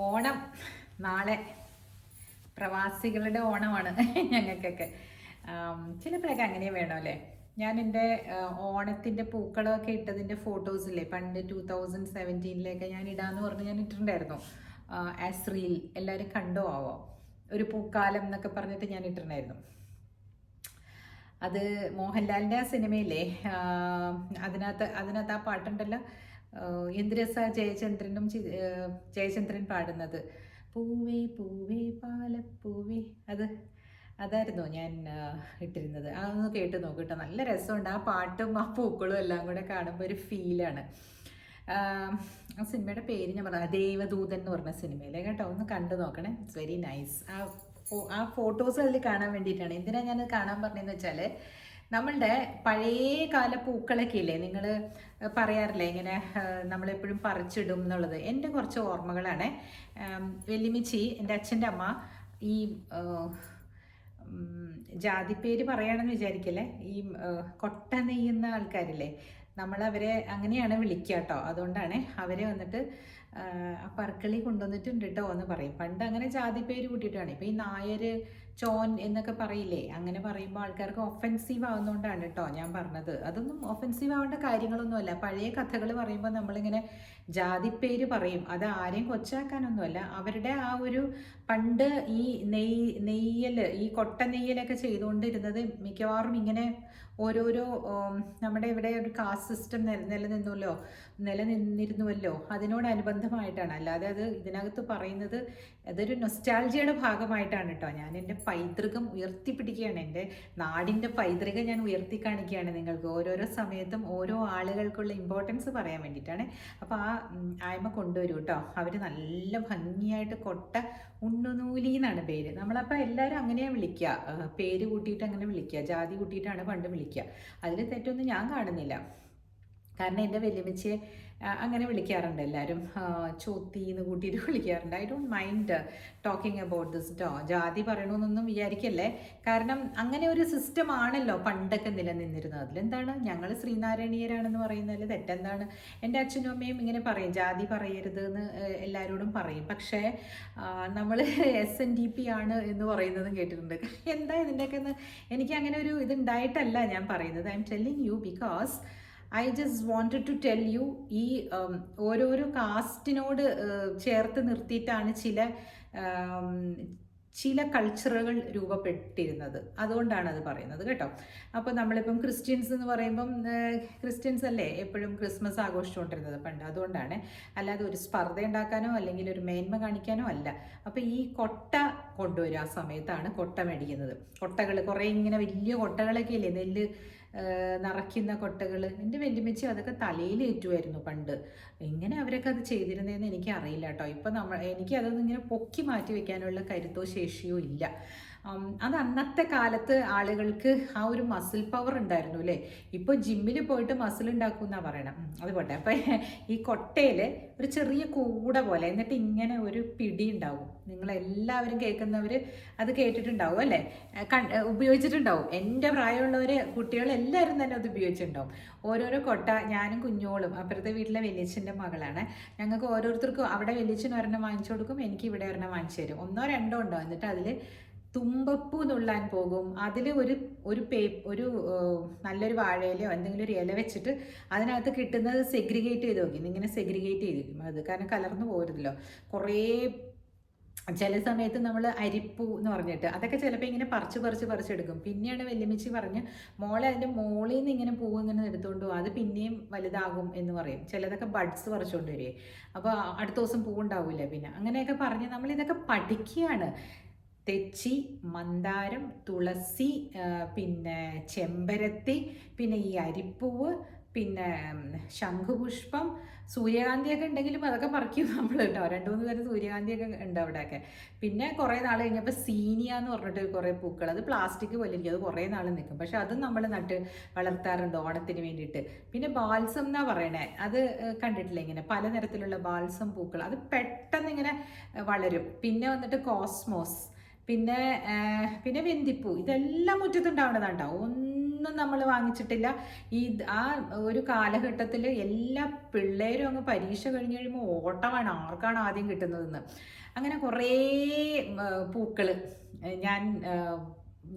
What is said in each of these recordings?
ഓണം നാളെ പ്രവാസികളുടെ ഓണമാണ് ഞങ്ങൾക്കൊക്കെ. ചിലപ്പോഴൊക്കെ അങ്ങനെ വേണം അല്ലേ. ഞാൻ എൻ്റെ ഓണത്തിൻ്റെ പൂക്കളമൊക്കെ ഇട്ടതിൻ്റെ ഫോട്ടോസില്ലേ, പണ്ട് 2017 ഞാൻ ഇടാമെന്ന് പറഞ്ഞ് ഞാൻ ഇട്ടിട്ടുണ്ടായിരുന്നു. ആസ് റീൽ എല്ലാവരും കണ്ടോ ആവോ, ഒരു പൂക്കാലം എന്നൊക്കെ പറഞ്ഞിട്ട് ഞാൻ ഇട്ടിട്ടുണ്ടായിരുന്നു. അത് മോഹൻലാലിൻ്റെ ആ സിനിമയില്ലേ, അതിനകത്ത് ആ പാട്ടുണ്ടല്ലോ, എന്ത് രസാ ജയചന്ദ്രൻ പാടുന്നത്, പൂവേ പൂവേ പാലപ്പൂവേ. അതായിരുന്നു ഞാൻ ഇട്ടിരുന്നത്. അതൊന്ന് കേട്ട് നോക്കൂ കേട്ടോ, നല്ല രസമുണ്ട്. ആ പാട്ടും ആ പൂക്കളും എല്ലാം കൂടെ കാണുമ്പോൾ ഒരു ഫീലാണ്. ആ സിനിമയുടെ പേര് ഞാൻ പറഞ്ഞ ദേവദൂതൻ എന്ന് പറഞ്ഞ സിനിമയിലെ കേട്ടോ, ഒന്ന് കണ്ടു നോക്കണേ. It's very nice. ആ ഫോട്ടോസ് അതിൽ കാണാൻ വേണ്ടിയിട്ടാണ്. എന്തിനാണ് ഞാനത് കാണാൻ പറഞ്ഞതെന്ന് വെച്ചാൽ, നമ്മളുടെ പഴയ കാല പൂക്കളൊക്കെ ഇല്ലേ, നിങ്ങൾ പറയാറില്ലേ ഇങ്ങനെ നമ്മളെപ്പോഴും പറിച്ചിടും എന്നുള്ളത്. എൻ്റെ കുറച്ച് ഓർമ്മകളാണ്. വെല്ലുമിച്ചി, എൻ്റെ അച്ഛൻ്റെ അമ്മ, ഈ ജാതിപ്പേര് പറയുകയാണെന്ന് വിചാരിക്കല്ലേ, ഈ കൊട്ട നെയ്യുന്ന ആൾക്കാരില്ലേ, നമ്മളവരെ അങ്ങനെയാണ് വിളിക്കുക കേട്ടോ. അതുകൊണ്ടാണ് അവരെ വന്നിട്ട് ആ പറക്കളി കൊണ്ടുവന്നിട്ടുണ്ട് കേട്ടോ എന്ന് പറയും. പണ്ട് അങ്ങനെ ജാതിപ്പേര് കൂട്ടിയിട്ടാണ്. ഇപ്പം ഈ നായർ, ചോൻ എന്നൊക്കെ പറയില്ലേ, അങ്ങനെ പറയുമ്പോൾ ആൾക്കാർക്ക് ഒഫെൻസീവ് ആവുന്നതുകൊണ്ടാണ് കേട്ടോ ഞാൻ പറഞ്ഞത്. അതൊന്നും ഒഫെൻസീവ് ആവേണ്ട കാര്യങ്ങളൊന്നുമല്ല. പഴയ കഥകൾ പറയുമ്പോൾ നമ്മളിങ്ങനെ ജാതിപ്പേര് പറയും. അത് ആരെയും കൊച്ചാക്കാനൊന്നുമല്ല. അവരുടെ ആ ഒരു പണ്ട് ഈ നെയ്യൽ, ഈ കൊട്ട നെയ്യലൊക്കെ ചെയ്തുകൊണ്ടിരുന്നത് മിക്കവാറും ഇങ്ങനെ ഓരോരോ നമ്മുടെ ഇവിടെ ഒരു കാസ്റ്റ് സിസ്റ്റം നിലനിന്നിരുന്നുവല്ലോ, അതിനോടനുബന്ധമായിട്ടാണ്. അല്ലാതെ അത് ഇതിനകത്ത് പറയുന്നത് അതൊരു നൊസ്റ്റാൾജിയുടെ ഭാഗമായിട്ടാണ് കേട്ടോ. ഞാൻ എൻ്റെ പൈതൃകം ഉയർത്തിപ്പിടിക്കുകയാണ്, എൻ്റെ നാടിൻ്റെ പൈതൃകം ഞാൻ ഉയർത്തി കാണിക്കുകയാണ് നിങ്ങൾക്ക്. ഓരോരോ സമയത്തും ഓരോ ആളുകൾക്കുള്ള ഇമ്പോർട്ടൻസ് പറയാൻ വേണ്ടിയിട്ടാണ്. അപ്പോൾ ആ ആയ്മ കൊണ്ടുവരും കേട്ടോ. അവർ നല്ല ഭംഗിയായിട്ട് കൊട്ട ഉണ്ണുനൂലി എന്നാണ് പേര്. നമ്മളപ്പോൾ എല്ലാവരും അങ്ങനെയാണ് വിളിക്കുക, പേര് കൂട്ടിയിട്ട് അങ്ങനെ വിളിക്കുക, ജാതി കൂട്ടിയിട്ടാണ് പണ്ട് വിളിക്കുക. അതിൽ തെറ്റൊന്നും ഞാൻ കാണുന്നില്ല. കാരണം എൻ്റെ വല്യമ്മച്ചിയെ അങ്ങനെ വിളിക്കാറുണ്ട് എല്ലാവരും, ചോത്തി എന്ന് കൂട്ടിയിട്ട് വിളിക്കാറുണ്ട്. I don't mind talking about this ജാതി പറയണമെന്നൊന്നും വിചാരിക്കല്ലേ. കാരണം അങ്ങനെ ഒരു സിസ്റ്റം ആണല്ലോ പണ്ടൊക്കെ നിലനിന്നിരുന്നത്. അതിലെന്താണ്, ഞങ്ങൾ ശ്രീനാരായണീയരാണെന്ന് പറയുന്നതിൽ തെറ്റെന്താണ്? എൻ്റെ അച്ഛനും അമ്മയും ഇങ്ങനെ പറയും, ജാതി പറയരുത് എന്ന് എല്ലാവരോടും പറയും. പക്ഷേ നമ്മൾ SNDP ആണ് എന്ന് പറയുന്നതും കേട്ടിട്ടുണ്ട്. എന്താ ഇതിൻ്റെയൊക്കെ എനിക്ക് അങ്ങനെ ഒരു ഇതുണ്ടായിട്ടല്ല ഞാൻ പറയുന്നത്. I'm telling you because I just wanted to tell you. ഈ ഓരോരോ കാസ്റ്റിനോട് ചേർത്ത് നിർത്തിയിട്ടാണ് ചില കൾച്ചറുകൾ രൂപപ്പെട്ടിരുന്നത്. അതുകൊണ്ടാണ് അത് പറയുന്നത് കേട്ടോ. അപ്പോൾ നമ്മളിപ്പം ക്രിസ്ത്യൻസ് എന്ന് പറയുമ്പം ക്രിസ്ത്യൻസ് അല്ലേ എപ്പോഴും ക്രിസ്മസ് ആഘോഷിച്ചുകൊണ്ടിരുന്നത് പണ്ട്. അതുകൊണ്ടാണ്, അല്ലാതെ ഒരു സ്പർദ്ധ ഉണ്ടാക്കാനോ അല്ലെങ്കിൽ ഒരു മേന്മ കാണിക്കാനോ അല്ല. അപ്പോൾ ഈ കൊട്ട കൊണ്ടുവരും, ആ സമയത്താണ് കൊട്ട മേടിക്കുന്നത്. കൊട്ടകൾ കുറേ ഇങ്ങനെ വലിയ കൊട്ടകളൊക്കെ ഇല്ലേ, നെല്ല് നിറയ്ക്കുന്ന കൊട്ടകൾ. എൻ്റെ വല്യമ്മച്ചി അതൊക്കെ തലയിലേറ്റുമായിരുന്നു പണ്ട്. എങ്ങനെ അവരൊക്കെ അത് ചെയ്തിരുന്നതെന്ന് എനിക്ക് അറിയില്ല കേട്ടോ. ഇപ്പം എനിക്കതൊന്നും ഇങ്ങനെ പൊക്കി മാറ്റി വെക്കാനുള്ള കരുത്തോ ശേഷിയോ ഇല്ല. അത് അന്നത്തെ കാലത്ത് ആളുകൾക്ക് ആ ഒരു മസിൽ പവർ ഉണ്ടായിരുന്നു അല്ലേ. ഇപ്പോൾ ജിമ്മിൽ പോയിട്ട് മസിൽ ഉണ്ടാക്കും എന്നാണ് പറയണം. അതുപോട്ടെ. അപ്പം ഈ കൊട്ടയിൽ ഒരു ചെറിയ കൂട പോലെ, എന്നിട്ട് ഇങ്ങനെ ഒരു പിടി ഉണ്ടാവും. നിങ്ങളെല്ലാവരും കേൾക്കുന്നവർ അത് കേട്ടിട്ടുണ്ടാവും അല്ലേ, ഉപയോഗിച്ചിട്ടുണ്ടാവും. എൻ്റെ പ്രായമുള്ളവർ, കുട്ടികളെല്ലാവരും തന്നെ അത് ഉപയോഗിച്ചിട്ടുണ്ടാവും. ഓരോരോ കൊട്ട, ഞാനും കുഞ്ഞോളും, അപ്പുറത്തെ വീട്ടിലെ വലിയച്ഛൻ്റെ മകളാണ്, ഞങ്ങൾക്ക് ഓരോരുത്തർക്കും അവിടെ വലിയച്ഛന് ഒരെണ്ണം വാങ്ങിച്ചു കൊടുക്കും, എനിക്ക് ഇവിടെ ഒരെണ്ണം വാങ്ങിച്ചു തരും. 1 2 ഉണ്ടോ. എന്നിട്ട് അതിൽ തുമ്പപ്പൂ നുള്ളാൻ പോകും. അതിൽ ഒരു നല്ലൊരു വാഴയിലയോ എന്തെങ്കിലും ഒരു ഇല വെച്ചിട്ട് അതിനകത്ത് കിട്ടുന്നത് സെഗ്രിഗേറ്റ് ചെയ്ത് നോക്കി. ഇങ്ങനെ സെഗ്രിഗേറ്റ് ചെയ്തിരിക്കും അത്, കാരണം കലർന്നു പോരുതല്ലോ. കുറേ ചില സമയത്ത് നമ്മൾ അരിപ്പൂ എന്ന് പറഞ്ഞിട്ട് അതൊക്കെ ചിലപ്പോൾ ഇങ്ങനെ പറിച്ചെടുക്കും. പിന്നെയാണ് വല്യമ്മച്ചി പറഞ്ഞ്, മോളെ അതിൻ്റെ മോളിൽ നിന്ന് ഇങ്ങനെ പൂവ് ഇങ്ങനെ എടുത്തുകൊണ്ട് പോകും, അത് പിന്നെയും വലുതാകും എന്ന് പറയും. ചിലതൊക്കെ ബഡ്സ് പറിച്ചുകൊണ്ട് വരികയെ, അപ്പോൾ അടുത്ത ദിവസം പൂവുണ്ടാവില്ല. പിന്നെ അങ്ങനെയൊക്കെ പറഞ്ഞ് നമ്മളിതൊക്കെ പഠിക്കുകയാണ്. തെച്ചി, മന്ദാരം, തുളസി, പിന്നെ ചെമ്പരത്തി, പിന്നെ ഈ അരിപ്പൂവ്, പിന്നെ ശംഖുപുഷ്പം, സൂര്യകാന്തിയൊക്കെ ഉണ്ടെങ്കിലും അതൊക്കെ പറിക്കും നമ്മൾ കേട്ടോ. 2-3 തരം സൂര്യകാന്തിയൊക്കെ ഉണ്ട് അവിടെയൊക്കെ. പിന്നെ കുറേ നാൾ കഴിഞ്ഞപ്പോൾ സീനിയ എന്ന് പറഞ്ഞിട്ട് കുറേ പൂക്കൾ, അത് പ്ലാസ്റ്റിക് പോലെ ഇരിക്കും, അത് കുറേ നാൾ നിൽക്കും. പക്ഷെ അതും നമ്മൾ നട്ട് വളർത്താറുണ്ട് ഓണത്തിന് വേണ്ടിയിട്ട്. പിന്നെ ബാൽസം എന്നാണ് പറയണേ, അത് കണ്ടിട്ടില്ല, ഇങ്ങനെ പലതരത്തിലുള്ള ബാൽസം പൂക്കൾ, അത് പെട്ടെന്ന് ഇങ്ങനെ വളരും. പിന്നെ വന്നിട്ട് കോസ്മോസ്, പിന്നെ വെന്തിപ്പൂ, ഇതെല്ലാം മുറ്റത്തുണ്ടാവുന്നതാണ് കേട്ടോ. ഒന്നും നമ്മൾ വാങ്ങിച്ചിട്ടില്ല. ഈ ആ ഒരു കാലഘട്ടത്തിൽ എല്ലാ പിള്ളേരും അങ്ങ് പരീക്ഷ കഴിഞ്ഞ് കഴിയുമ്പോൾ ഓട്ടമാണ് ആർക്കാണ് ആദ്യം കിട്ടുന്നതെന്ന്. അങ്ങനെ കുറേ പൂക്കൾ ഞാൻ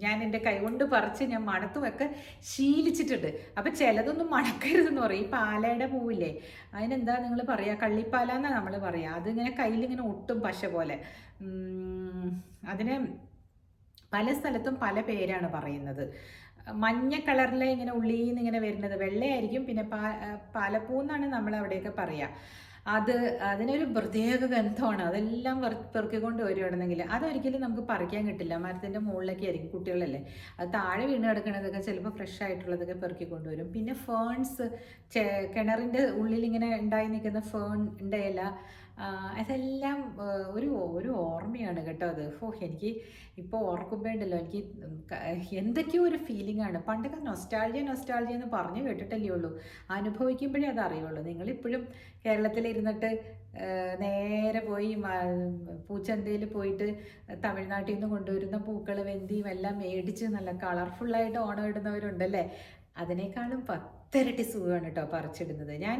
ഞാൻ എൻ്റെ കൈകൊണ്ട് പറിച്ച് ഞാൻ മണത്തുമൊക്കെ ശീലിച്ചിട്ടുണ്ട്. അപ്പം ചിലതൊന്നും മണക്കരുതെന്ന് പറയും. ഈ പാലയുടെ പൂവില്ലേ, അതിനെന്താ നിങ്ങൾ പറയുക, കള്ളിപ്പാല എന്നാണ് നമ്മൾ പറയുക. അതിങ്ങനെ കയ്യിലിങ്ങനെ ഒട്ടും പശ പോലെ. അതിന് പല സ്ഥലത്തും പല പേരാണ് പറയുന്നത്. മഞ്ഞ കളറിലെ ഇങ്ങനെ ഉള്ളിൽ നിന്ന് ഇങ്ങനെ വരുന്നത് വെള്ളയായിരിക്കും. പിന്നെ പാലപ്പൂ എന്നാണ് നമ്മൾ അവിടെയൊക്കെ പറയുക. അതിനൊരു പ്രത്യേക ഗന്ധമാണ്. അതെല്ലാം പെറുക്കിക്കൊണ്ട് വരുവാണെന്നെങ്കിൽ അതൊരിക്കലും നമുക്ക് പറിക്കാൻ കിട്ടില്ല. മരത്തിൻ്റെ മുകളിലൊക്കെ ആയിരിക്കും, കുട്ടികളല്ലേ, അത് താഴെ വീണ് കിടക്കുന്നതൊക്കെ ചിലപ്പോൾ ഫ്രഷ് ആയിട്ടുള്ളതൊക്കെ പെറുക്കിക്കൊണ്ട് വരും. പിന്നെ ഫേൺസ്, കിണറിൻ്റെ ഉള്ളിൽ ഇങ്ങനെ ഉണ്ടായി നിൽക്കുന്ന ഫേണിൻ്റെ ഇല, അതെല്ലാം ഒരു ഓർമ്മയാണ് കേട്ടോ അത്. എനിക്ക് ഇപ്പോൾ ഓർക്കുമ്പോണ്ടല്ലോ എനിക്ക് എന്തൊക്കെയോ ഒരു ഫീലിംഗ് ആണ്. പണ്ടൊക്കെ നൊസ്റ്റാൾജിയ എന്ന് പറഞ്ഞു കേട്ടിട്ടല്ലേ ഉള്ളൂ, അനുഭവിക്കുമ്പോഴേ അത് അറിയുള്ളൂ. നിങ്ങളിപ്പോഴും കേരളത്തിലിരുന്നിട്ട് നേരെ പോയി പൂച്ചന്തയിൽ പോയിട്ട് തമിഴ്നാട്ടിൽ നിന്ന് കൊണ്ടുവരുന്ന പൂക്കൾ വെന്തിയും എല്ലാം മേടിച്ച് നല്ല കളർഫുള്ളായിട്ട് ഓണം ഇടുന്നവരുണ്ടല്ലേ. അതിനേക്കാളും 10 ഇരട്ടി സുഖമാണ് കേട്ടോ പറിച്ചിടുന്നത്. ഞാൻ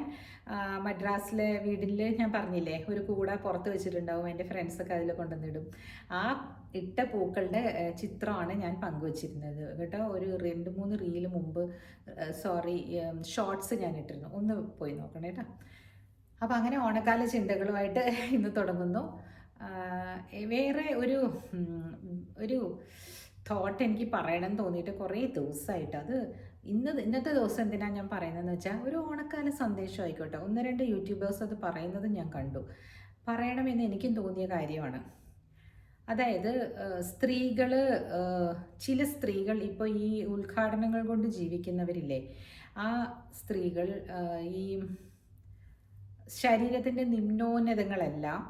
മദ്രാസിലെ വീടിൽ ഞാൻ പറഞ്ഞില്ലേ, ഒരു കൂട പുറത്ത് വെച്ചിട്ടുണ്ടാവും, എൻ്റെ ഫ്രണ്ട്സൊക്കെ അതിൽ കൊണ്ടുവന്നിടും. ആ ഇട്ട പൂക്കളുടെ ചിത്രമാണ് ഞാൻ പങ്കുവച്ചിരുന്നത് കേട്ടോ. ഒരു 2-3 റീല് മുമ്പ്, ഷോർട്സ് ഞാൻ ഇട്ടിരുന്നു, ഒന്ന് പോയി നോക്കണം കേട്ടോ. അപ്പോൾ അങ്ങനെ ഓണക്കാല ചിന്തകളുമായിട്ട് ഇന്ന് തുടങ്ങുന്നു. വേറെ ഒരു തോട്ട് എനിക്ക് പറയണം തോന്നിയിട്ട് കുറേ ദിവസമായിട്ട്. അത് ഇന്നത്തെ ദിവസം എന്തിനാണ് ഞാൻ പറയുന്നതെന്ന് വെച്ചാൽ, ഒരു ഓണക്കാല സന്ദേശം ആയിക്കോട്ടെ. 1-2 യൂട്യൂബേഴ്സ് അത് പറയുന്നത് ഞാൻ കണ്ടു, പറയണമെന്ന് എനിക്കും തോന്നിയ കാര്യമാണ്. അതായത് ചില സ്ത്രീകൾ ഇപ്പോൾ ഈ ഉദ്ഘാടനങ്ങൾ കൊണ്ട് ജീവിക്കുന്നവരില്ലേ, ആ സ്ത്രീകൾ ഈ ശരീരത്തിൻ്റെ നിമ്നോന്നതങ്ങളെല്ലാം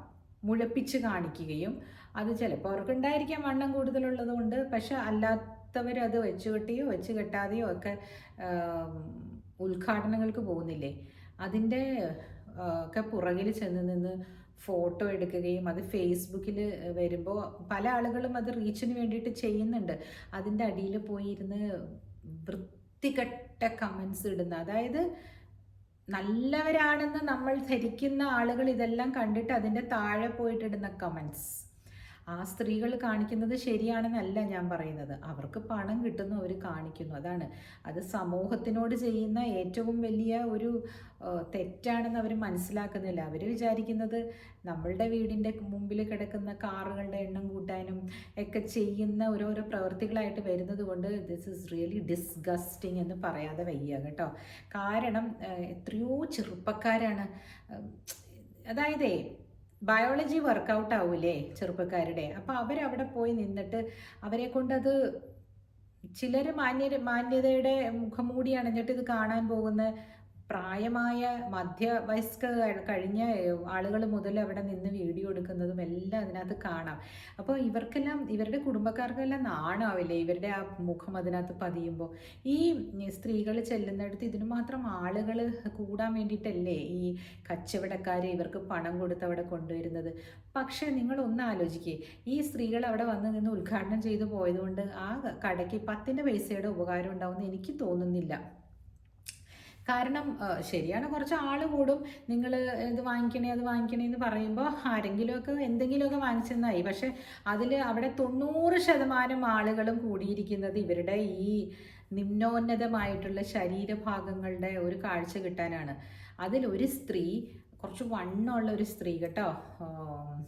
മുഴപ്പിച്ച് കാണിക്കുകയും, അത് ചിലപ്പോൾ അവർക്കുണ്ടായിരിക്കാം വണ്ണം കൂടുതലുള്ളത് കൊണ്ട്, പക്ഷെ അല്ലാത്തവരത് വെച്ച് കെട്ടിയോ വെച്ച് കെട്ടാതെയോ ഒക്കെ ഉദ്ഘാടനങ്ങൾക്ക് പോകുന്നില്ലേ, അതിൻ്റെ ഒക്കെ പുറകിൽ ചെന്ന് നിന്ന് ഫോട്ടോ എടുക്കുകയും അത് ഫേസ്ബുക്കിൽ വരുമ്പോൾ പല ആളുകളും അത് റീച്ചിന് വേണ്ടിയിട്ട് ചെയ്യുന്നുണ്ട്. അതിൻ്റെ അടിയിൽ പോയിരുന്ന് വൃത്തികെട്ട കമൻസ് ഇടുന്ന, അതായത് നല്ലവരാണെന്ന് നമ്മൾ ധരിക്കുന്ന ആളുകൾ ഇതെല്ലാം കണ്ടിട്ട് അതിൻ്റെ താഴെ പോയിട്ടിടുന്ന കമൻസ്. ആ സ്ത്രീകൾ കാണിക്കുന്നത് ശരിയാണെന്നല്ല ഞാൻ പറയുന്നത്, അവർക്ക് പണം കിട്ടുന്നു, അവർ കാണിക്കുന്നു, അതാണ്. അത് സമൂഹത്തിനോട് ചെയ്യുന്ന ഏറ്റവും വലിയ ഒരു തെറ്റാണെന്ന് അവർ മനസ്സിലാക്കുന്നില്ല. അവർ വിചാരിക്കുന്നത് നമ്മളുടെ വീടിൻ്റെ മുമ്പിൽ കിടക്കുന്ന കാറുകളുടെ എണ്ണം കൂട്ടാനും ഒക്കെ ചെയ്യുന്ന ഓരോരോ പ്രവൃത്തികളായിട്ട് വരുന്നത് കൊണ്ട് ദിസ് ഈസ് റിയലി ഡിസ്ഗസ്റ്റിംഗ് എന്ന് പറയാതെ വയ്യ കേട്ടോ. കാരണം എത്രയോ ചെറുപ്പക്കാരാണ്, അതായത് ബയോളജി വർക്കൗട്ട് ആവൂലേ ചെറുപ്പക്കാരുടെ, അപ്പോൾ അവരവിടെ പോയി നിന്നിട്ട് അവരെ കൊണ്ടത്, ചിലർ മാന്യതയുടെ മുഖംമൂടി അണിഞ്ഞിട്ട് ഇത് കാണാൻ പോകുന്ന പ്രായമായ മധ്യവയസ്ക കഴിഞ്ഞ ആളുകൾ മുതൽ അവിടെ നിന്ന് വീഡിയോ എടുക്കുന്നതും എല്ലാം അതിനകത്ത് കാണാം. അപ്പോൾ ഇവർക്കെല്ലാം, ഇവരുടെ കുടുംബക്കാർക്കെല്ലാം നാണാവില്ലേ ഇവരുടെ ആ മുഖം അതിനകത്ത് പതിയുമ്പോൾ. ഈ സ്ത്രീകൾ ചെല്ലുന്നിടത്ത് ഇതിനു മാത്രം ആളുകൾ കൂടാൻ വേണ്ടിയിട്ടല്ലേ ഈ കച്ചവടക്കാർ ഇവർക്ക് പണം കൊടുത്ത് അവിടെ കൊണ്ടുവരുന്നത്. പക്ഷേ നിങ്ങളൊന്ന് ആലോചിക്കേ, ഈ സ്ത്രീകൾ അവിടെ വന്ന് നിന്ന് ഉദ്ഘാടനം ചെയ്തു പോയതുകൊണ്ട് ആ കടയ്ക്ക് 10 പൈസയുടെ ഉപകാരം ഉണ്ടാവുമെന്ന് എനിക്ക് തോന്നുന്നില്ല. കാരണം ശരിയാണ്, കുറച്ച് ആൾ കൂടും, നിങ്ങൾ ഇത് വാങ്ങിക്കണേ അത് വാങ്ങിക്കണേ എന്ന് പറയുമ്പോൾ ആരെങ്കിലുമൊക്കെ എന്തെങ്കിലുമൊക്കെ വാങ്ങിച്ചെന്നായി. പക്ഷെ അവിടെ 90% ആളുകളും കൂടിയിരിക്കുന്നത് ഇവരുടെ ഈ നിമ്നോന്നതമായിട്ടുള്ള ശരീരഭാഗങ്ങളുടെ ഒരു കാഴ്ച കിട്ടാനാണ്. അതിലൊരു സ്ത്രീ, കുറച്ച് വണ്ണമുള്ള ഒരു സ്ത്രീ കേട്ടോ,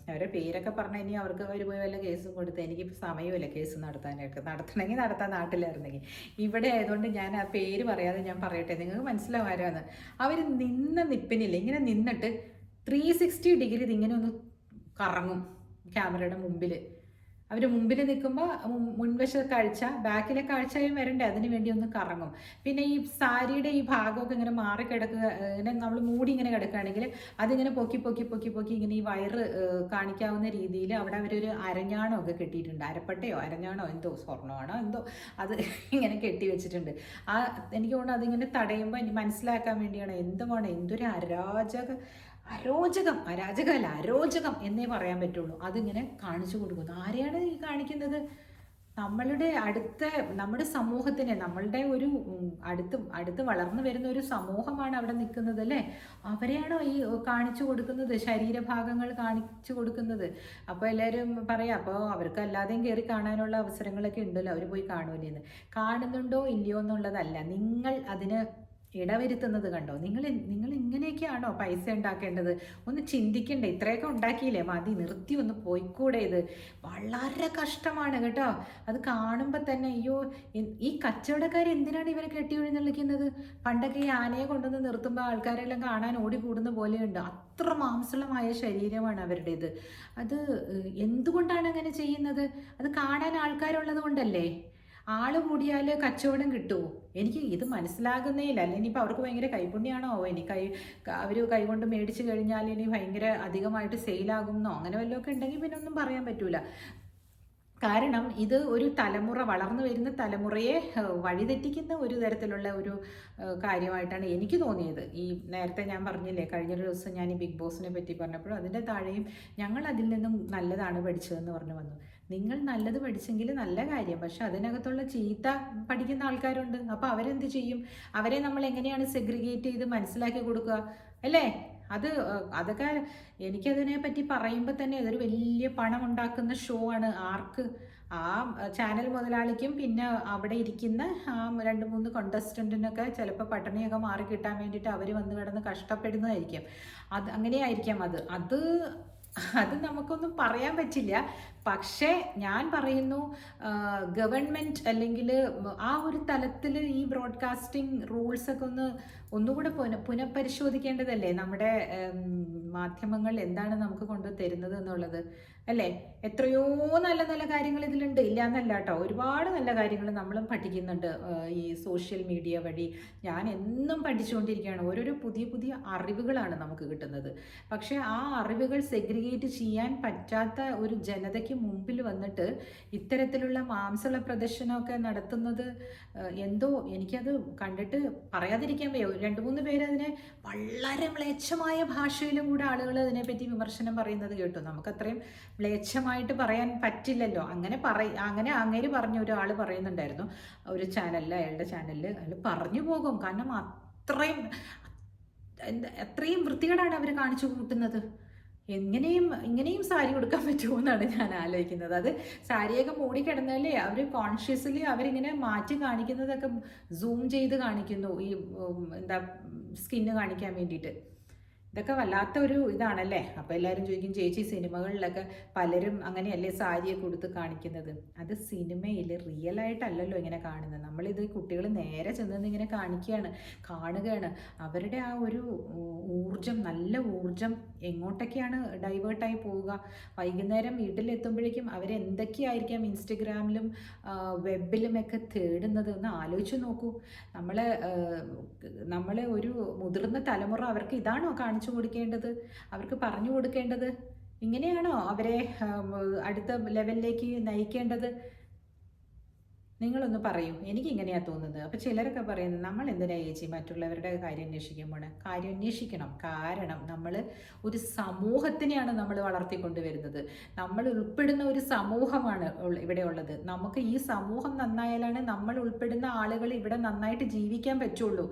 അവരുടെ പേരൊക്കെ പറഞ്ഞാൽ ഇനി അവർക്ക് അവർ പോയി വല്ല കേസും കൊടുത്ത്, എനിക്കിപ്പോൾ സമയമില്ല കേസ് നടത്താനായിട്ട്. നടത്തണമെങ്കിൽ നടത്താൻ നാട്ടിലായിരുന്നെങ്കിൽ. ഇവിടെ ആയതുകൊണ്ട് ഞാൻ ആ പേര് പറയാതെ ഞാൻ പറയട്ടെ, നിങ്ങൾക്ക് മനസ്സിലാവാരാന്ന്. അവർ നിപ്പിനില്ല, ഇങ്ങനെ നിന്നിട്ട് 360 ഡിഗ്രി ഇതിങ്ങനെ ഒന്ന് കറങ്ങും ക്യാമറയുടെ മുമ്പിൽ. അവർ മുമ്പിൽ നിൽക്കുമ്പോൾ മുൻവശ കാഴ്ച, ബാക്കിലെ കാഴ്ചയും വരണ്ടേ, അതിന് വേണ്ടി ഒന്ന് കറങ്ങും. പിന്നെ ഈ സാരിയുടെ ഈ ഭാഗമൊക്കെ ഇങ്ങനെ മാറിക്കിടക്കുക, ഇങ്ങനെ നമ്മൾ മൂടി ഇങ്ങനെ കിടക്കുകയാണെങ്കിൽ അതിങ്ങനെ പൊക്കി പൊക്കി പൊക്കി പൊക്കി ഇങ്ങനെ ഈ വയറ് കാണിക്കാവുന്ന രീതിയിൽ അവിടെ അവരൊരു അരഞ്ഞാണമൊക്കെ കെട്ടിയിട്ടുണ്ട്. അരപ്പട്ടയോ അരഞ്ഞാണോ എന്തോ സ്വർണ്ണമാണോ എന്തോ അത് ഇങ്ങനെ കെട്ടി വെച്ചിട്ടുണ്ട്. എനിക്ക് തോന്നുന്നു അതിങ്ങനെ തടയുമ്പോൾ എനിക്ക് മനസ്സിലാക്കാൻ വേണ്ടിയാണ്. എന്തൊരു അരാജകമല്ല, അരോചകം എന്നേ പറയാൻ പറ്റുള്ളൂ. അതിങ്ങനെ കാണിച്ചു കൊടുക്കുന്നു. ആരെയാണ് ഈ കാണിക്കുന്നത്? നമ്മുടെ സമൂഹത്തിന്, നമ്മളുടെ ഒരു അടുത്ത് വളർന്നു വരുന്ന ഒരു സമൂഹമാണ് അവിടെ നിൽക്കുന്നത് അല്ലേ. അവരെയാണോ ഈ കാണിച്ചു കൊടുക്കുന്നത്, ശരീരഭാഗങ്ങൾ കാണിച്ചു കൊടുക്കുന്നത്? അപ്പോൾ എല്ലാവരും പറയാം, അപ്പോൾ അവർക്ക് അല്ലാതെയും കയറി കാണാനുള്ള അവസരങ്ങളൊക്കെ ഉണ്ടല്ലോ, അവർ പോയി കാണൂലെന്ന്. കാണുന്നുണ്ടോ ഇല്ലയോ എന്നുള്ളതല്ല, നിങ്ങൾ അതിന് ഇടവരുത്തുന്നത് കണ്ടോ. നിങ്ങൾ ഇങ്ങനെയൊക്കെയാണോ പൈസ ഉണ്ടാക്കേണ്ടത്? ഒന്ന് ചിന്തിക്കണ്ടേ? ഇത്രയൊക്കെ ഉണ്ടാക്കിയില്ലേ, മതി, നിർത്തി ഒന്ന് പോയിക്കൂടെ? ഇത് വളരെ കഷ്ടമാണ് കേട്ടോ. അത് കാണുമ്പോൾ തന്നെ അയ്യോ, ഈ കച്ചവടക്കാർ എന്തിനാണ് ഇവരെ കെട്ടി എഴുന്നള്ളിക്കുന്നത്? പണ്ടൊക്കെ ഈ ആനയെ കൊണ്ടുവന്ന് നിർത്തുമ്പോൾ ആൾക്കാരെല്ലാം കാണാൻ ഓടിക്കൂടുന്ന പോലെയുണ്ട്. അത്ര മാംസളമായ ശരീരമാണ് അവരുടേത്. അത് എന്തുകൊണ്ടാണ് അങ്ങനെ ചെയ്യുന്നത്? അത് കാണാൻ ആൾക്കാരുള്ളത് കൊണ്ടല്ലേ? ആള് കൂടിയാൽ കച്ചവടം കിട്ടുമോ? എനിക്ക് ഇത് മനസ്സിലാകുന്നേ ഇല്ല. അല്ലെങ്കിൽ ഇനിയിപ്പോൾ അവർക്ക് ഭയങ്കര കൈപുണ്യാണോ, ഇനി അവർ കൈകൊണ്ട് മേടിച്ച് കഴിഞ്ഞാൽ ഇനി ഭയങ്കര അധികമായിട്ട് സെയിലാകുന്നോ, അങ്ങനെ വല്ലതൊക്കെ ഉണ്ടെങ്കിൽ പിന്നെ ഒന്നും പറയാൻ പറ്റൂല. കാരണം ഇത് ഒരു തലമുറ, വളർന്നു വരുന്ന തലമുറയെ വഴിതെറ്റിക്കുന്ന ഒരു തരത്തിലുള്ള ഒരു കാര്യമായിട്ടാണ് എനിക്ക് തോന്നിയത്. ഈ നേരത്തെ ഞാൻ പറഞ്ഞില്ലേ, കഴിഞ്ഞൊരു ദിവസം ഞാൻ ഈ ബിഗ് ബോസിനെ പറ്റി പറഞ്ഞപ്പോഴും അതിൻ്റെ താഴെയും ഞങ്ങൾ അതിൽ നിന്നും നല്ലതാണ് പഠിച്ചതെന്ന് പറഞ്ഞു വന്നു. നിങ്ങൾ നല്ലത് പഠിച്ചെങ്കിൽ നല്ല കാര്യം, പക്ഷെ അതിനകത്തുള്ള ചീത്ത പഠിക്കുന്ന ആൾക്കാരുണ്ട്. അപ്പോൾ അവരെന്ത് ചെയ്യും? അവരെ നമ്മൾ എങ്ങനെയാണ് സെഗ്രിഗേറ്റ് ചെയ്ത് മനസ്സിലാക്കി കൊടുക്കുക അല്ലേ? അതൊക്കെ എനിക്കതിനെ പറ്റി പറയുമ്പോൾ തന്നെ അതൊരു വലിയ പണം ഉണ്ടാക്കുന്ന ഷോ ആണ്. ആർക്ക്? ആ ചാനൽ മുതലാളിക്കും പിന്നെ അവിടെ ഇരിക്കുന്ന ആ 2-3 കോണ്ടസ്റ്റൻറ്റിനൊക്കെ ചിലപ്പോൾ പട്ടിണിയൊക്കെ മാറി കിട്ടാൻ വേണ്ടിയിട്ട് അവർ വന്ന് കിടന്ന് കഷ്ടപ്പെടുന്നതായിരിക്കും. അങ്ങനെയായിരിക്കാം അത് നമുക്കൊന്നും പറയാൻ പറ്റില്ല. പക്ഷേ ഞാൻ പറയുന്നു, ഗവൺമെൻറ് അല്ലെങ്കിൽ ആ ഒരു തലത്തിൽ ഈ ബ്രോഡ്കാസ്റ്റിംഗ് റൂൾസൊക്കെ ഒന്നുകൂടെ പുനഃപരിശോധിക്കേണ്ടതല്ലേ? നമ്മുടെ മാധ്യമങ്ങൾ എന്താണ് നമുക്ക് കൊണ്ടു തരുന്നത് എന്നുള്ളത് അല്ലേ? എത്രയോ നല്ല നല്ല കാര്യങ്ങൾ ഇതിലുണ്ട്, ഇല്ല എന്നല്ല കേട്ടോ. ഒരുപാട് നല്ല കാര്യങ്ങൾ നമ്മളും പഠിക്കുന്നുണ്ട് ഈ സോഷ്യൽ മീഡിയ വഴി. ഞാൻ എന്നും പഠിച്ചുകൊണ്ടിരിക്കുകയാണ്. ഓരോരോ പുതിയ പുതിയ അറിവുകളാണ് നമുക്ക് കിട്ടുന്നത്. പക്ഷേ ആ അറിവുകൾ സെഗ്രിഗേറ്റ് ചെയ്യാൻ പറ്റാത്ത ഒരു ജനതയ്ക്ക് മുമ്പിൽ വന്നിട്ട് ഇത്തരത്തിലുള്ള മാംസള പ്രദർശനമൊക്കെ നടത്തുന്നത് എന്തോ എനിക്കത് കണ്ടിട്ട് പറയാതിരിക്കാൻ വയ്യ. 2-3 പേര് അതിനെ വളരെ മ്ലേച്ഛമായ ഭാഷയിലും കൂടെ ആളുകൾ അതിനെപ്പറ്റി വിമർശനം പറയുന്നത് കേട്ടു. നമുക്കത്രയും മ്ലേച്ഛമായിട്ട് പറയാൻ പറ്റില്ലല്ലോ. അങ്ങനെ അങ്ങേര് പറഞ്ഞു, ഒരാൾ പറയുന്നുണ്ടായിരുന്നു ഒരു ചാനലിൽ, അയാളുടെ ചാനലിൽ അയാൾ പറഞ്ഞു പോകും. കാരണം അത്രയും വൃത്തികേടാണ് അവർ കാണിച്ചു കൂട്ടുന്നത്. ഇങ്ങനെയും സാരി കൊടുക്കാൻ പറ്റുമോ എന്നാണ് ഞാൻ ആലോചിക്കുന്നത്. അത് സാരിയൊക്കെ മൂടിക്കിടന്നാലേ അവർ കോൺഷ്യസ്ലി അവരിങ്ങനെ മാറ്റി കാണിക്കുന്നതൊക്കെ സൂം ചെയ്ത് കാണിക്കുന്നു, ഈ സ്കിന്ന് കാണിക്കാൻ വേണ്ടിയിട്ട്. ഇതൊക്കെ വല്ലാത്ത ഒരു ഇതാണല്ലേ. അപ്പോൾ എല്ലാവരും ചോദിക്കും, ചേച്ചി സിനിമകളിലൊക്കെ പലരും അങ്ങനെയല്ലേ സാരിയൊക്കെ കൊടുത്ത് കാണിക്കുന്നത്? അത് സിനിമയിൽ റിയലായിട്ടല്ലല്ലോ ഇങ്ങനെ കാണുന്നത്. നമ്മളിത് കുട്ടികൾ നേരെ ചെന്ന് ഇങ്ങനെ കാണുകയാണ്. അവരുടെ ആ ഒരു നല്ല ഊർജം എങ്ങോട്ടൊക്കെയാണ് ഡൈവേർട്ടായി പോവുക. വൈകുന്നേരം വീട്ടിലെത്തുമ്പോഴേക്കും അവരെന്തൊക്കെയായിരിക്കാം ഇൻസ്റ്റഗ്രാമിലും വെബിലുമൊക്കെ തേടുന്നത് ഒന്ന് ആലോചിച്ച് നോക്കൂ. നമ്മളെ ഒരു മുതിർന്ന തലമുറ അവർക്ക് ഇതാണോ കാണിച്ചു കൊടുക്കേണ്ടത്? അവർക്ക് പറഞ്ഞു കൊടുക്കേണ്ടത്? ഇങ്ങനെയാണോ അവരെ അടുത്ത ലെവലിലേക്ക് നയിക്കേണ്ടത്? നിങ്ങളൊന്ന് പറയൂ. എനിക്കിങ്ങനെയാണ് തോന്നുന്നത്. അപ്പോൾ ചിലരൊക്കെ പറയുന്നത്, നമ്മൾ എന്തിനാ ചേച്ചി മറ്റുള്ളവരുടെ കാര്യം അന്വേഷിക്കുമ്പോൾ? കാര്യം അന്വേഷിക്കണം. കാരണം നമ്മൾ ഒരു സമൂഹത്തിനെയാണ് നമ്മൾ വളർത്തിക്കൊണ്ടുവരുന്നത്. നമ്മൾ ഉൾപ്പെടുന്ന ഒരു സമൂഹമാണ് ഇവിടെ ഉള്ളത്. നമുക്ക് ഈ സമൂഹം നന്നായാലാണ് നമ്മൾ ഉൾപ്പെടുന്ന ആളുകൾ ഇവിടെ നന്നായിട്ട് ജീവിക്കാൻ പറ്റുള്ളൂ.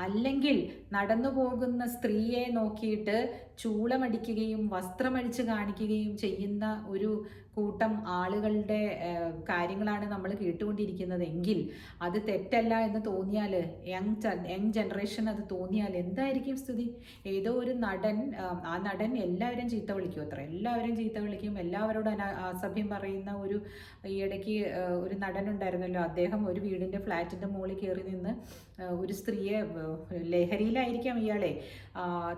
അല്ലെങ്കിൽ നടന്നു പോകുന്ന സ്ത്രീയെ നോക്കിയിട്ട് ചൂളമടിക്കുകയും വസ്ത്രമടിച്ച് കാണിക്കുകയും ചെയ്യുന്ന ഒരു കൂട്ടം ആളുകളുടെ കാര്യങ്ങളാണ് നമ്മൾ കേട്ടുകൊണ്ടിരിക്കുന്നതെങ്കിൽ അത് തെറ്റല്ല എന്ന് തോന്നിയാൽ, യങ് ജനറേഷൻ അത് തോന്നിയാൽ എന്തായിരിക്കും സ്ഥിതി? ഏതോ ഒരു നടൻ, ആ നടൻ എല്ലാവരും ചീത്ത വിളിക്കും, എല്ലാവരും ചീത്ത വിളിക്കും, എല്ലാവരോടും അസഭ്യം പറയുന്ന ഈയിടയ്ക്ക് ഒരു നടൻ ഉണ്ടായിരുന്നല്ലോ. അദ്ദേഹം ഒരു വീടിൻ്റെ ഫ്ലാറ്റിൻ്റെ മുകളിൽ കയറി നിന്ന് ഒരു സ്ത്രീയെ, ലഹരിയിലായിരിക്കാം ഇയാളെ,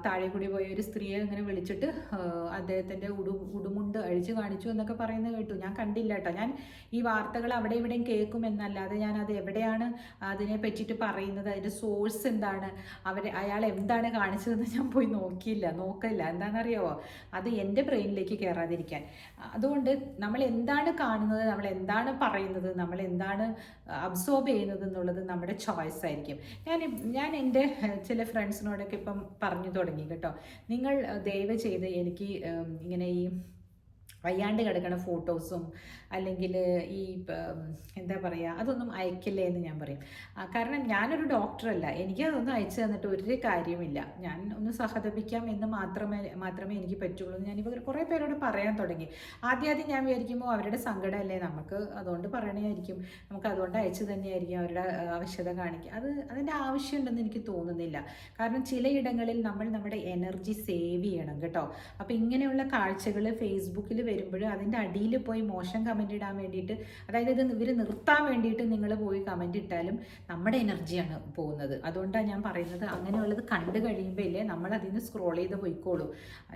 താഴെ കൂടി പോയ ഒരു സ്ത്രീയെ ഇങ്ങനെ വിളിച്ചിട്ട് അദ്ദേഹത്തിൻ്റെ ഉടുമുണ്ട് അഴിച്ചു കാണിച്ചു എന്നൊക്കെ പറയുന്നത് കേട്ടു. ഞാൻ കണ്ടില്ല കേട്ടോ. ഞാൻ ഈ വാർത്തകൾ അവിടെ ഇവിടെയും കേൾക്കുമെന്നല്ലാതെ ഞാൻ അത് എവിടെയാണ് അതിനെ പറ്റിയിട്ട് പറയുന്നത്, അതിൻ്റെ സോഴ്സ് എന്താണ്, അയാൾ എന്താണ് കാണിച്ചതെന്ന് ഞാൻ പോയി നോക്കില്ല. എന്താണെന്നറിയാമോ? അത് എൻ്റെ ബ്രെയിനിലേക്ക് കയറാതിരിക്കാൻ. അതുകൊണ്ട് നമ്മൾ എന്താണ് കാണുന്നത്, നമ്മൾ എന്താണ് പറയുന്നത്, നമ്മൾ എന്താണ് അബ്സോർബ് ചെയ്യുന്നത് എന്നുള്ളത് നമ്മുടെ ചോയ്സ് ആയിരിക്കും. ഞാൻ എൻ്റെ ചില ഫ്രണ്ട്സിനോടൊക്കെ ഇപ്പം പറഞ്ഞു തുടങ്ങി കേട്ടോ, നിങ്ങൾ ദയവ് ചെയ്ത് എനിക്ക് ഇങ്ങനെ ഈ വയ്യാണ്ട് കിടക്കണ ഫോട്ടോസും അല്ലെങ്കിൽ ഈ എന്താ പറയുക അതൊന്നും അയക്കില്ലേ എന്ന് ഞാൻ പറയും. കാരണം ഞാനൊരു ഡോക്ടറല്ല, എനിക്ക് അതൊന്നും അയച്ചു തന്നിട്ട് ഒരു കാര്യമില്ല. ഞാൻ ഒന്ന് സഹതപിക്കാം എന്ന് മാത്രമേ എനിക്ക് പറ്റുള്ളൂ. ഞാനിപ്പോൾ കുറേ പേരോട് പറയാൻ തുടങ്ങി. ആദ്യം ഞാൻ വിചാരിക്കുമ്പോൾ അവരുടെ സങ്കടമല്ലേ നമുക്ക്, അതുകൊണ്ട് പറയണമായിരിക്കും, നമുക്ക് അതുകൊണ്ട് അയച്ചു തന്നെയായിരിക്കും അവരുടെ ആവശ്യത കാണിക്കുക. അതിൻ്റെ ആവശ്യമുണ്ടെന്ന് എനിക്ക് തോന്നുന്നില്ല. കാരണം ചിലയിടങ്ങളിൽ നമ്മൾ നമ്മുടെ എനർജി സേവ് ചെയ്യണം കേട്ടോ. അപ്പോൾ ഇങ്ങനെയുള്ള കാഴ്ചകൾ ഫേസ്ബുക്കിൽ വരുമ്പോൾ അതിൻ്റെ അടിയിൽ പോയി മോശം കമൻറ്റ് ഇടാൻ വേണ്ടിയിട്ട്, അതായത് ഇത് ഇവർ നിർത്താൻ വേണ്ടിയിട്ട് നിങ്ങൾ പോയി കമൻറ്റ് ഇട്ടാലും നമ്മുടെ എനർജിയാണ് പോകുന്നത്. അതുകൊണ്ടാണ് ഞാൻ പറയുന്നത്, അങ്ങനെയുള്ളത് കണ്ടു കഴിയുമ്പോൾ ഇല്ലേ നമ്മൾ അതിൽ നിന്ന് സ്ക്രോൾ ചെയ്ത് പോയിക്കോളൂ.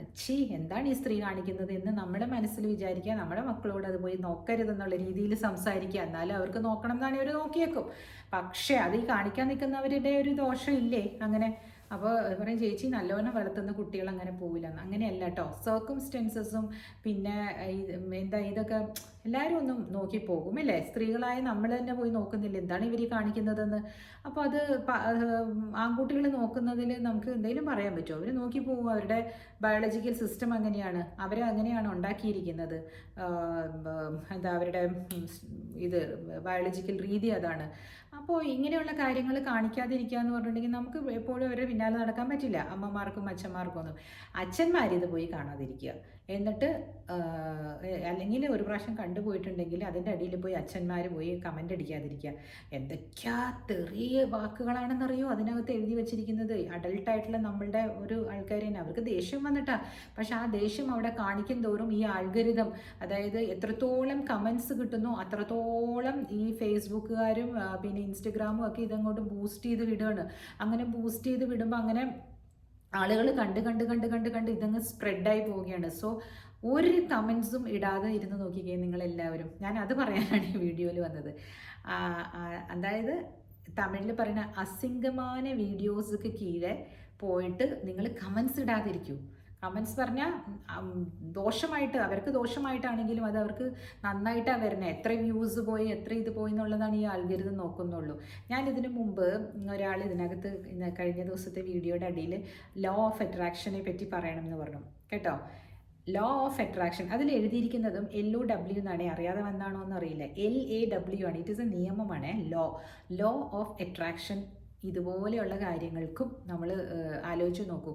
അച്ചി എന്താണ് ഈ സ്ത്രീ കാണിക്കുന്നത് എന്ന് നമ്മുടെ മനസ്സിൽ വിചാരിക്കുക. നമ്മുടെ മക്കളോട് അത് പോയി നോക്കരുതെന്നുള്ള രീതിയിൽ സംസാരിക്കുക. എന്നാലും അവർക്ക് നോക്കണം എന്നാണ് ഇവർ നോക്കിയേക്കും. പക്ഷേ അത് ഈ കാണിക്കാൻ നിൽക്കുന്നവരുടെ ഒരു ദോഷമില്ലേ അങ്ങനെ. അപ്പോൾ പറയും ചേച്ചി നല്ലവണ്ണം വളർത്തുന്ന കുട്ടികൾ അങ്ങനെ പോവില്ലെന്ന്. അങ്ങനെയല്ല കേട്ടോ. സർക്കംസ്റ്റൻസസും പിന്നെ എന്താ ഇതൊക്കെ എല്ലാവരും ഒന്നും നോക്കി പോകും അല്ലേ. സ്ത്രീകളായ നമ്മൾ തന്നെ പോയി നോക്കുന്നില്ല എന്താണ് ഇവർ കാണിക്കുന്നതെന്ന്. അപ്പോൾ അത് ആൺകുട്ടികൾ നോക്കുന്നതിൽ നമുക്ക് എന്തെങ്കിലും പറയാൻ പറ്റുമോ? അവർ നോക്കി പോകും. അവരുടെ ബയോളജിക്കൽ സിസ്റ്റം അങ്ങനെയാണ്, അവരെ അങ്ങനെയാണ് ഉണ്ടാക്കിയിരിക്കുന്നത്. എന്താ അവരുടെ ഇത് ബയോളജിക്കൽ രീതി അതാണ്. അപ്പോൾ ഇങ്ങനെയുള്ള കാര്യങ്ങൾ കാണിക്കാതിരിക്കുക എന്ന് പറഞ്ഞിട്ടുണ്ടെങ്കിൽ നമുക്ക് എപ്പോഴും അവരെ പിന്നാലെ നടക്കാൻ പറ്റില്ല. അമ്മമാർക്കും അച്ഛന്മാർക്കും ഒന്നും. അച്ഛന്മാരിത് പോയി കാണാതിരിക്കുക. എന്നിട്ട് അല്ലെങ്കിൽ ഒരു പ്രാവശ്യം കണ്ടുപോയിട്ടുണ്ടെങ്കിൽ അതിൻ്റെ അടിയിൽ പോയി അച്ഛന്മാർ പോയി കമൻ്റ് അടിക്കാതിരിക്കുക. എന്തൊക്കെയാ തെറിയ വാക്കുകളാണെന്നറിയോ അതിനകത്ത് എഴുതി വെച്ചിരിക്കുന്നത്. അഡൾട്ടായിട്ടുള്ള നമ്മളുടെ ഒരു ആൾക്കാർ തന്നെ അവർക്ക് ദേഷ്യം വന്നിട്ടാ. പക്ഷെ ആ ദേഷ്യം അവിടെ കാണിക്കും തോറും ഈ ആൽഗരിതം, അതായത് എത്രത്തോളം കമൻസ് കിട്ടുന്നു അത്രത്തോളം ഈ ഫേസ്ബുക്കുകാരും പിന്നെ ഇൻസ്റ്റഗ്രാമും ഒക്കെ ഇതങ്ങോട്ട് ബൂസ്റ്റ് ചെയ്ത് വിടുകയാണ്. അങ്ങനെ ബൂസ്റ്റ് ചെയ്ത് വിടുമ്പോൾ അങ്ങനെ ആളുകൾ കണ്ട് ഇതങ്ങ് സ്പ്രെഡായി പോവുകയാണ്. സോ ഒരു കമൻസും ഇടാതെ ഇരുന്ന് നോക്കിക്കേ നിങ്ങളെല്ലാവരും. ഞാൻ അത് പറയാനാണ് ഈ വീഡിയോയിൽ വന്നത്. അതായത് തമിഴിൽ പറയുന്ന അസിംഗമാന വീഡിയോസൊക്കെ കീഴെ പോയിട്ട് നിങ്ങൾ കമൻസ് ഇടാതിരിക്കൂ. കമൻസ് പറഞ്ഞാൽ ദോഷമായിട്ട്, അവർക്ക് ദോഷമായിട്ടാണെങ്കിലും അത് അവർക്ക് നന്നായിട്ടാണ് വരുന്നത്. എത്ര വ്യൂസ് പോയി എത്ര ഇത് പോയി എന്നുള്ളതാണ് ഈ ആൽഗരിതം നോക്കുന്നുള്ളൂ. ഞാനിതിനു മുമ്പ് ഒരാൾ ഇതിനകത്ത് കഴിഞ്ഞ ദിവസത്തെ വീഡിയോയുടെ അടിയിൽ ലോ ഓഫ് അട്രാക്ഷനെ പറ്റി പറയണമെന്ന് പറഞ്ഞു കേട്ടോ. ലോ ഓഫ് അട്രാക്ഷൻ അതിൽ എഴുതിയിരിക്കുന്നതും LOW എന്നാണ്. അറിയാതെ വന്നാണോ എന്നറിയില്ല. LAW ആണ്. ഇറ്റ് ഈസ് എ നിയമമാണ്. Law of attraction. ഇതുപോലെയുള്ള കാര്യങ്ങൾക്കും നമ്മൾ ആലോചിച്ച് നോക്കൂ.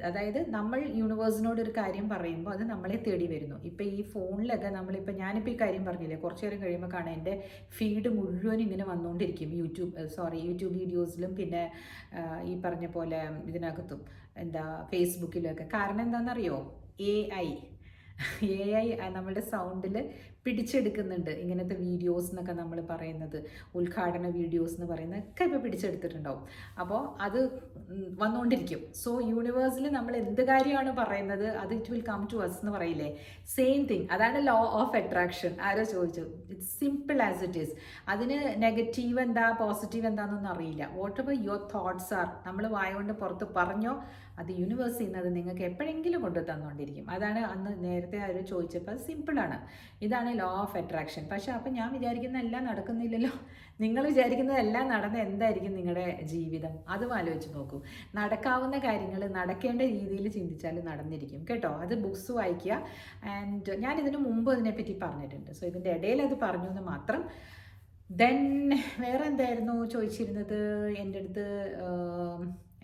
അതായത് നമ്മൾ യൂണിവേഴ്സിനോട് ഒരു കാര്യം പറയുമ്പോൾ അത് നമ്മളെ തേടി വരുന്നു. ഇപ്പോൾ ഈ ഫോണിലൊക്കെ നമ്മളിപ്പോൾ ഞാനിപ്പോൾ ഈ കാര്യം പറഞ്ഞില്ലേ, കുറച്ച് നേരം കഴിയുമ്പോൾ കാണാം എൻ്റെ ഫീഡ് മുഴുവനും ഇങ്ങനെ വന്നുകൊണ്ടിരിക്കും. യൂട്യൂബ് വീഡിയോസിലും പിന്നെ ഈ പറഞ്ഞ പോലെ ഇതിനകത്തും എന്താ ഫേസ്ബുക്കിലൊക്കെ. കാരണം എന്താണെന്നറിയോ? AI നമ്മളുടെ സൗണ്ടിൽ പിടിച്ചെടുക്കുന്നുണ്ട്. ഇങ്ങനത്തെ വീഡിയോസ് എന്നൊക്കെ നമ്മൾ പറയുന്നത്, ഉദ്ഘാടന വീഡിയോസ് എന്ന് പറയുന്നതൊക്കെ ഇപ്പോൾ പിടിച്ചെടുത്തിട്ടുണ്ടാവും. അപ്പോൾ അത് വന്നുകൊണ്ടിരിക്കും. സോ യൂണിവേഴ്സിൽ നമ്മൾ എന്ത് കാര്യമാണ് പറയുന്നത് അത് it will come to us എന്ന് പറയില്ലേ, സെയിം തിങ്. അതാണ് ലോ ഓഫ് അട്രാക്ഷൻ. ആരോ ചോദിച്ചു. It's simple as it is. അതിന് നെഗറ്റീവ് എന്താ പോസിറ്റീവ് എന്താണെന്നൊന്നും അറിയില്ല. Whatever your thoughts are, നമ്മൾ വായുകൊണ്ട് പുറത്ത് പറഞ്ഞോ അത് യൂണിവേഴ്സ് ചെയ്യുന്നത് നിങ്ങൾക്ക് എപ്പോഴെങ്കിലും കൊണ്ടു തന്നുകൊണ്ടിരിക്കും. അതാണ് അന്ന് നേരത്തെ അവർ ചോദിച്ചപ്പോൾ സിമ്പിളാണ്. ഇതാണ് ലോ ഓഫ് അട്രാക്ഷൻ. പക്ഷേ അപ്പം ഞാൻ വിചാരിക്കുന്ന എല്ലാം നടക്കുന്നില്ലല്ലോ. നിങ്ങൾ വിചാരിക്കുന്നതെല്ലാം നടന്ന എന്തായിരിക്കും നിങ്ങളുടെ ജീവിതം? അതും ആലോചിച്ച് നോക്കൂ. നടക്കാവുന്ന കാര്യങ്ങൾ നടക്കേണ്ട രീതിയിൽ ചിന്തിച്ചാൽ നടന്നിരിക്കും കേട്ടോ. അത് ബുക്സ് വായിക്കുക. ആൻഡ് ഞാൻ ഇതിനു മുമ്പ് ഇതിനെപ്പറ്റി പറഞ്ഞിട്ടുണ്ട്. സോ ഇതിൻ്റെ ഇടയിൽ അത് പറഞ്ഞു എന്ന് മാത്രം. ദെൻ വേറെ എന്തായിരുന്നു ചോദിച്ചിരുന്നത് എൻ്റെ അടുത്ത്?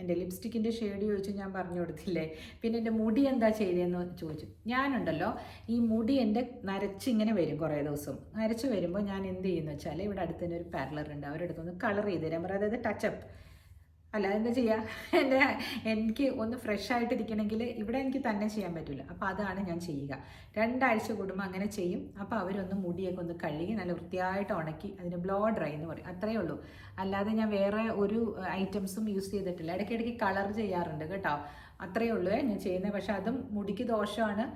എൻ്റെ ലിപ്സ്റ്റിക്കിൻ്റെ ഷെയ്ഡ് ചോദിച്ചു, ഞാൻ പറഞ്ഞു കൊടുത്തില്ലേ. പിന്നെ എൻ്റെ മുടി എന്താ ചെയ്തതെന്ന് ചോദിച്ചു. ഞാനുണ്ടല്ലോ ഈ മുടി എൻ്റെ നരച്ചിങ്ങനെ വരും, കുറേ ദിവസം നരച്ച് വരുമ്പോൾ ഞാൻ എന്ത് ചെയ്യുന്നു വെച്ചാൽ ഇവിടെ അടുത്ത് തന്നെ ഒരു പാർലർ ഉണ്ട്, അവരുടെ അടുത്തൊന്ന് കളർ ചെയ്ത് തരാൻ പറയും. അതായത് ടച്ചപ്പ് അല്ല, എന്താ ചെയ്യുക, എനിക്ക് ഒന്ന് ഫ്രഷ് ആയിട്ടിരിക്കണമെങ്കിൽ ഇവിടെ എനിക്ക് തന്നെ ചെയ്യാൻ പറ്റില്ല. അപ്പോൾ അതാണ് ഞാൻ ചെയ്യുക. 2 ആഴ്ച കൂടുമ്പോൾ അങ്ങനെ ചെയ്യും. അപ്പോൾ അവരൊന്ന് മുടിയൊക്കെ ഒന്ന് കഴുകി നല്ല വൃത്തിയായിട്ട് ഉണക്കി അതിന് ബ്ലോ ഡ്രൈ എന്ന് പറയും. അത്രയേ ഉള്ളൂ. അല്ലാതെ ഞാൻ വേറെ ഒരു ഐറ്റംസും യൂസ് ചെയ്തിട്ടില്ല. ഇടയ്ക്കിടയ്ക്ക് കളർ ചെയ്യാറുണ്ട് കേട്ടോ. അത്രയേ ഉള്ളൂ ഞാൻ ചെയ്യുന്നത്. പക്ഷെ അതും മുടിക്ക് ദോഷമാണ്.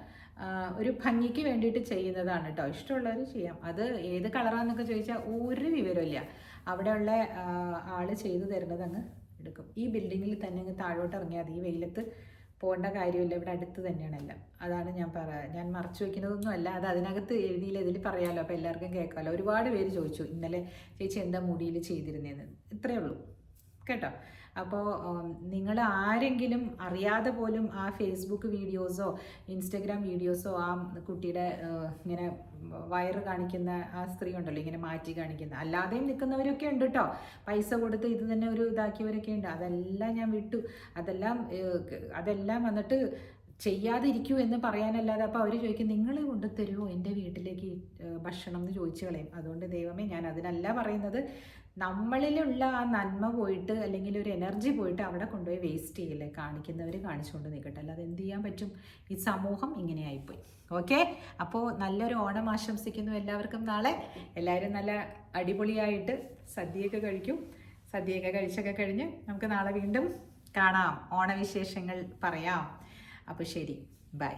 ഒരു ഭംഗിക്ക് വേണ്ടിയിട്ട് ചെയ്യുന്നതാണ് കേട്ടോ. ഇഷ്ടമുള്ളവർ ചെയ്യാം. അത് ഏത് കളറാണെന്നൊക്കെ ചോദിച്ചാൽ ഒരു വിവരമില്ല. അവിടെയുള്ള ആൾ ചെയ്തു തരുന്നത് അങ്ങ് എടുക്കും. ഈ ബിൽഡിങ്ങിൽ തന്നെ അങ്ങ് താഴോട്ട് ഇറങ്ങിയാൽ മതി. ഈ വെയിലത്ത് പോകേണ്ട കാര്യമില്ല, ഇവിടെ അടുത്ത് തന്നെയാണെല്ലാം. അതാണ് ഞാൻ മറച്ചു വയ്ക്കുന്നതൊന്നും അല്ല. അത് അതിനകത്ത് എഴുതിയില്ല, ഇതിൽ പറയാമല്ലോ, അപ്പോൾ എല്ലാവർക്കും കേൾക്കാമല്ലോ. ഒരുപാട് പേര് ചോദിച്ചു ഇന്നലെ ചേച്ചി എന്താ മുടിയിൽ ചെയ്തിരുന്നതെന്ന്. ഇത്രയേ ഉള്ളൂ കേട്ടോ. അപ്പോൾ നിങ്ങൾ ആരെങ്കിലും അറിയാതെ പോലും ആ ഫേസ്ബുക്ക് വീഡിയോസോ ഇൻസ്റ്റഗ്രാം വീഡിയോസോ ആ കുട്ടിയുടെ ഇങ്ങനെ വയറ് കാണിക്കുന്ന ആ സ്ത്രീ ഉണ്ടല്ലോ, ഇങ്ങനെ മാറ്റി കാണിക്കുന്ന, അല്ലാതെയും നിൽക്കുന്നവരൊക്കെ ഉണ്ട് കേട്ടോ, പൈസ കൊടുത്ത് ഇത് തന്നെ ഒരു ഇതാക്കിയവരൊക്കെ ഉണ്ട്. അതെല്ലാം ഞാൻ വിട്ടു. അതെല്ലാം വന്നിട്ട് ചെയ്യാതിരിക്കൂ എന്ന് പറയാനല്ലാതെ. അപ്പോൾ അവർ ചോദിക്കും നിങ്ങൾ കൊണ്ടുതരുമോ എൻ്റെ വീട്ടിലേക്ക് ഭക്ഷണം എന്ന് ചോദിച്ചു കളയും. അതുകൊണ്ട് ദൈവമേ, ഞാൻ അതിനല്ല പറയുന്നത്. നമ്മളിലുള്ള ആ നന്മ പോയിട്ട് അല്ലെങ്കിൽ ഒരു എനർജി പോയിട്ട് അവിടെ കൊണ്ടുപോയി വേസ്റ്റ് ചെയ്യില്ലേ, കാണിക്കുന്നവർ കാണിച്ചുകൊണ്ട് നിൽക്കട്ടെ, അല്ലാതെ എന്ത് ചെയ്യാൻ പറ്റും? ഈ സമൂഹം ഇങ്ങനെയായിപ്പോയി. ഓക്കെ, അപ്പോൾ നല്ലൊരു ഓണം ആശംസിക്കുന്നു എല്ലാവർക്കും. നാളെ എല്ലാവരും നല്ല അടിപൊളിയായിട്ട് സദ്യയൊക്കെ കഴിക്കും. സദ്യയൊക്കെ കഴിച്ചൊക്കെ കഴിഞ്ഞ് നമുക്ക് നാളെ വീണ്ടും കാണാം, ഓണവിശേഷങ്ങൾ പറയാം. അപ്പോൾ ശരി, ബൈ.